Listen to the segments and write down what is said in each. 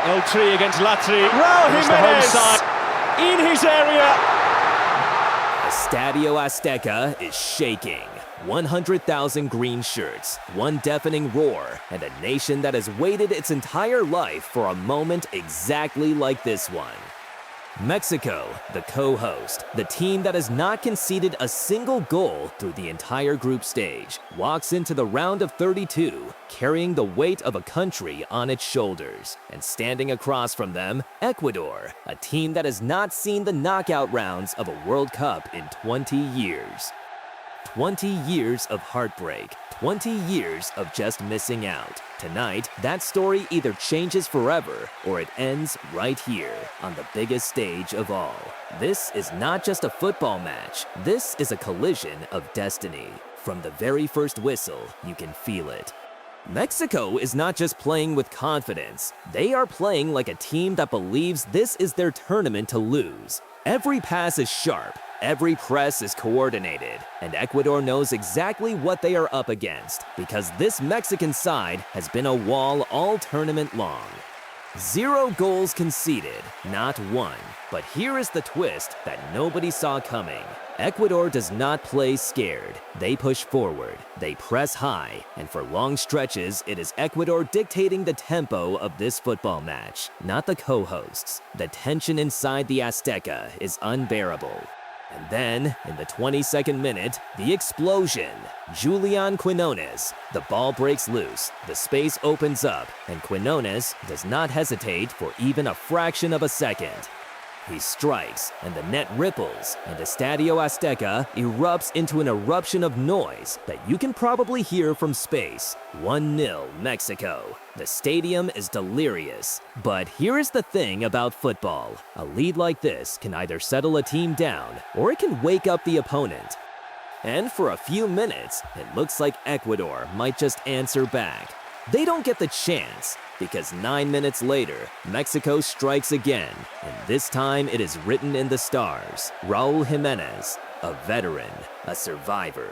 Old tree against Latri. Raúl Jiménez in his area. Estadio Azteca is shaking. 100,000 green shirts, one deafening roar, and a nation that has waited its entire life for a moment exactly like this one. Mexico, the co-host, the team that has not conceded a single goal through the entire group stage, walks into the round of 32, carrying the weight of a country on its shoulders. And standing across from them, Ecuador, a team that has not seen the knockout rounds of a World Cup in 20 years. 20 years of heartbreak, 20 years of just missing out. Tonight, that story either changes forever or it ends right here on the biggest stage of all. This is not just a football match. This is a collision of destiny. From the very first whistle, you can feel it. Mexico is not just playing with confidence. They are playing like a team that believes this is their tournament to lose. Every pass is sharp. Every press is coordinated, and Ecuador knows exactly what they are up against because this Mexican side has been a wall all tournament long. 0 goals conceded, not one. But here is the twist that nobody saw coming. Ecuador does not play scared. They push forward, they press high, and for long stretches, it is Ecuador dictating the tempo of this football match, not the co-hosts. The tension inside the Azteca is unbearable. And then, in the 22nd minute, the explosion. Julián Quinones. The ball breaks loose, the space opens up, and Quinones does not hesitate for even a fraction of a second. He strikes, and the net ripples, and Estadio Azteca erupts into an eruption of noise that you can probably hear from space. 1-0 Mexico. The stadium is delirious. But here is the thing about football. A lead like this can either settle a team down, or it can wake up the opponent. And for a few minutes, it looks like Ecuador might just answer back. They don't get the chance, because 9 minutes later, Mexico strikes again, and this time it is written in the stars. Raúl Jiménez, a veteran, a survivor.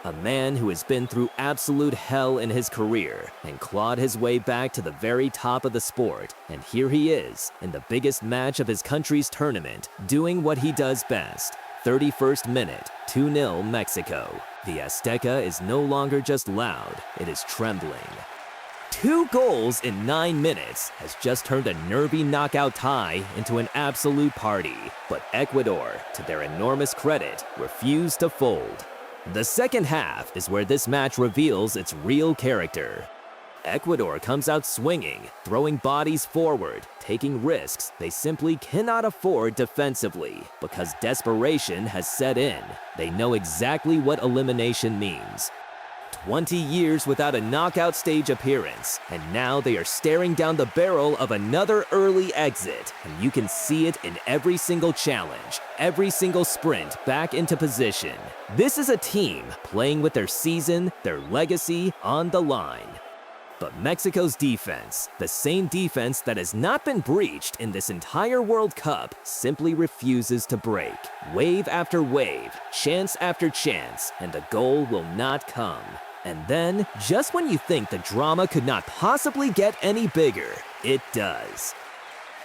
A man who has been through absolute hell in his career and clawed his way back to the very top of the sport. And here he is, in the biggest match of his country's tournament, doing what he does best. 31st minute, 2-0 Mexico. The Azteca is no longer just loud, it is trembling. 2 goals in 9 minutes has just turned a nervy knockout tie into an absolute party. But Ecuador, to their enormous credit, refused to fold. The second half is where this match reveals its real character. Ecuador comes out swinging, throwing bodies forward, taking risks they simply cannot afford defensively because desperation has set in. They know exactly what elimination means. 20 years without a knockout stage appearance, and now they are staring down the barrel of another early exit, and you can see it in every single challenge, every single sprint back into position. This is a team playing with their season, their legacy on the line. But Mexico's defense, the same defense that has not been breached in this entire World Cup, simply refuses to break. Wave after wave, chance after chance, and the goal will not come. And then, just when you think the drama could not possibly get any bigger, it does.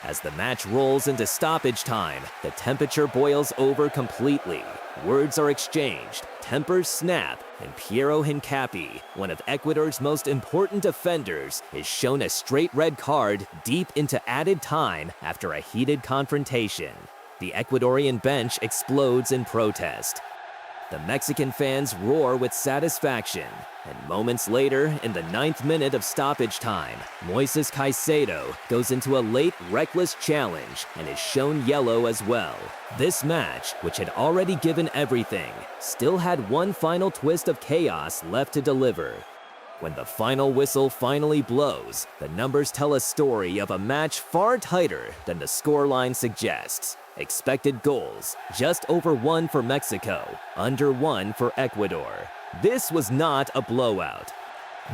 As the match rolls into stoppage time, the temperature boils over completely. Words are exchanged, tempers snap, and Piero Hincapié, one of Ecuador's most important defenders, is shown a straight red card deep into added time after a heated confrontation. The Ecuadorian bench explodes in protest. The Mexican fans roar with satisfaction, and moments later, in the 9th minute of stoppage time, Moisés Caicedo goes into a late, reckless challenge and is shown yellow as well. This match, which had already given everything, still had one final twist of chaos left to deliver. When the final whistle finally blows, the numbers tell a story of a match far tighter than the scoreline suggests. Expected goals, just over 1 for Mexico, under 1 for Ecuador. This was not a blowout.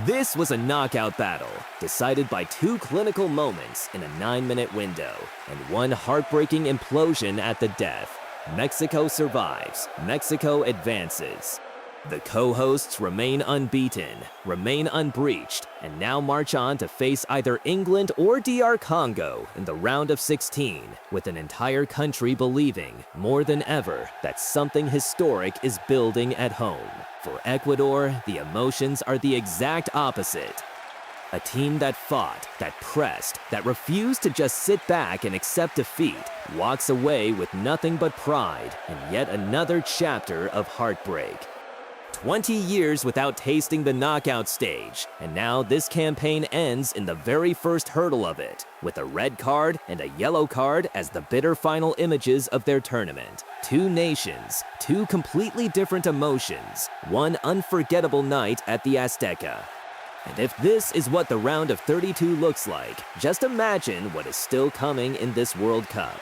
This was a knockout battle, decided by 2 clinical moments in a 9-minute window, and one heartbreaking implosion at the death. Mexico survives. Mexico advances. The co-hosts remain unbeaten, remain unbreached, and now march on to face either England or DR Congo in the round of 16, with an entire country believing, more than ever, that something historic is building at home. For Ecuador, the emotions are the exact opposite. A team that fought, that pressed, that refused to just sit back and accept defeat, walks away with nothing but pride and yet another chapter of heartbreak. 20 years without tasting the knockout stage, and now this campaign ends in the very first hurdle of it, with a red card and a yellow card as the bitter final images of their tournament. Two nations, two completely different emotions, one unforgettable night at the Azteca. And if this is what the round of 32 looks like, just imagine what is still coming in this World Cup.